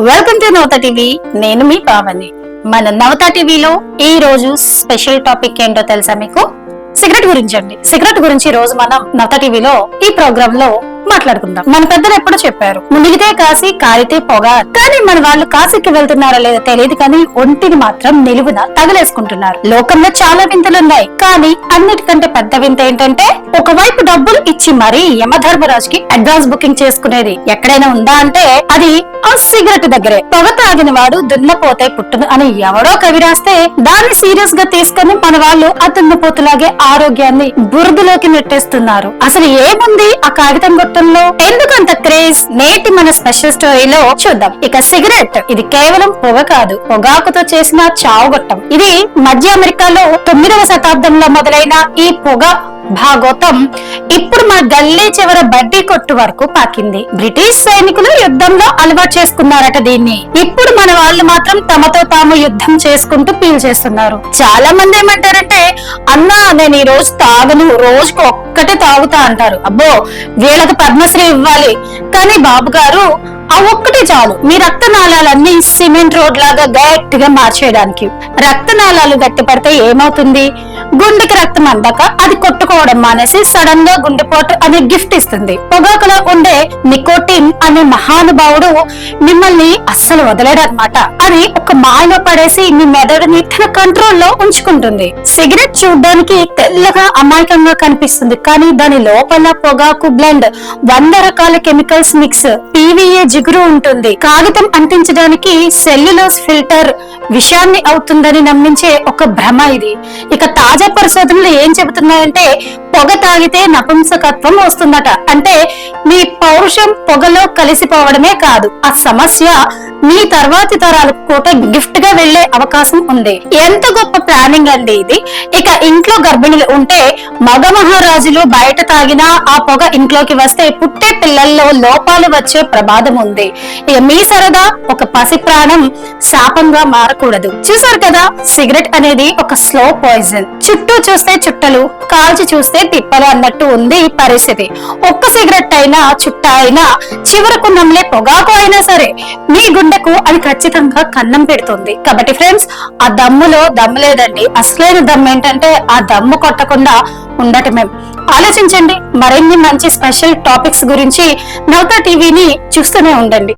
Welcome to Navata TV. నేను మీ పావని. మన నవత టీవీలో ఈ రోజు స్పెషల్ టాపిక్ ఏంటో తెలుసా మీకు? సిగరెట్ గురించి అండి. సిగరెట్ గురించి ఈ రోజు మనం నవత టీవీలో ఈ ప్రోగ్రామ్ లో మాట్లాడుకుందాం. మన పెద్దలు ఎప్పుడు చెప్పారు, మునిగితే కాసి కారితే పొగ. కానీ మన వాళ్ళు కాశీకి వెళ్తున్నారో లేదో తెలియదు, కానీ ఒంటిని మాత్రం నిలువున తగలేసుకుంటున్నారు. లోకంలో చాలా వింతలున్నాయి, కానీ అన్నిటికంటే పెద్ద వింత ఏంటంటే ఒకవైపు డబ్బులు ఇచ్చి మరీ యమధర్మరాజుకి అడ్వాన్స్ బుకింగ్ చేసుకునేది ఎక్కడైనా ఉందా అంటే అది ఆ సిగరెట్ దగ్గరే. పొగ తాగిన వాడు దున్నపోతే పుట్టును అని ఎవడో కవి రాస్తే దాన్ని సీరియస్ గా తీసుకుని మన వాళ్ళు ఆ దున్నపోతులాగే ఆరోగ్యాన్ని బురదలోకి నెట్టేస్తున్నారు. అసలు ఏముంది ఆ కాగితం గొట్టంలో? ఎందుకంత క్రేజ్? నేటి మన స్పెషల్ స్టోరీలో చూద్దాం. ఇక సిగరెట్ ఇది కేవలం పొగ కాదు, పొగాకుతో చేసిన చావుగొట్టం. ఇది మధ్య అమెరికాలో 9వ శతాబ్దంలో మొదలైన ఈ పొగ భాగోతం ఇప్పుడు మన గల్లీ చివర బడ్డీ కొట్టు వరకు పాకింది. బ్రిటిష్ సైనికులు యుద్ధంలో అలవాటు చేసుకున్నారట దీన్ని. ఇప్పుడు మన వాళ్ళు మాత్రం తమతో తాము యుద్ధం చేసుకుంటూ పీల్చేస్తున్నారు. చాలా మంది ఏమంటారంటే, అన్నా నేను ఈ రోజు తాగను, రోజుకు ఒక్కటే తాగుతా అంటారు. అబ్బో వీళ్ళకి పద్మశ్రీ ఇవ్వాలి. కానీ బాబు గారు ఆ ఒక్కటే చాలు మీ రక్తనాళాలన్నీ సిమెంట్ రోడ్ లాగా గట్టిగా మార్చేయడానికి. రక్తనాళాలు గట్టి పడితే ఏమవుతుంది? గుండెకి రక్తం అందాక అది కొట్టుకోవడం మానేసి సడన్ గా గుండెపోటు అనే గిఫ్ట్ ఇస్తుంది. పొగాకులో ఉండే నికోటిన్ అనే మహానుభావుడు మిమ్మల్ని అస్సలు వదలడనమాట. అది ఒక మాయలో పడేసి మీ మెదడుని తన కంట్రోల్లో ఉంచుకుంటుంది. సిగరెట్ చూడ్డానికి తెల్లగా అమాయకంగా కనిపిస్తుంది, కానీ దాని లోపల పొగాకు బ్లెండ్, 100 రకాల కెమికల్స్ మిక్స్, పీవీఏ జిగురు ఉంటుంది. కాగితం అంటించడానికి సెల్యులోస్ ఫిల్టర్ విషాన్ని అవుతుందని నమ్మించే ఒక భ్రమ ఇది. ఇక తాజా పరిశోధనలు ఏం చెబుతున్నాయంటే పొగ తాగితే నపుంసకత్వం వస్తుందట. అంటే మీ పౌరుషం పొగలో కలిసిపోవడమే కాదు, ఆ సమస్య మీ తర్వాతి తరాలకు కూడా గిఫ్ట్ గా వెళ్లే అవకాశం ఉంది. ఎంత గొప్ప ప్లానింగ్ అండి ఇది. ఇక ఇంట్లో గర్భిణులు ఉంటే మగ మహారాజులు బయట తాగినా ఆ పొగ ఇంట్లోకి వస్తే పుట్టే పిల్లల్లో లోపాలు వచ్చే ప్రమాదం ఉంది. ఇక మీ సరదా ఒక పసి ప్రాణం శాపంగా మారకూడదు. చూసారు కదా, సిగరెట్ అనేది ఒక స్లో పాయిజన్. చుట్టూ చూస్తే చుట్టలు, కాల్చి చూస్తే తిప్పలు అన్నట్టు ఉంది ఈ పరిస్థితి. ఒక్క సిగరెట్ అయినా చుట్ట అయినా చివరకు నమ్మలే పొగాకు అయినా సరే మీ గుండెకు అది ఖచ్చితంగా కన్నం పెడుతుంది. కాబట్టి ఫ్రెండ్స్, ఆ దమ్ములో దమ్ము లేదండి. అసలైన దమ్ము ఏంటంటే ఆ దమ్ము కొట్టకుండా ఉండటమే. ఆలోచించండి. మరిన్ని మంచి స్పెషల్ టాపిక్స్ గురించి నవత టీవీని చూస్తూనే ఉండండి.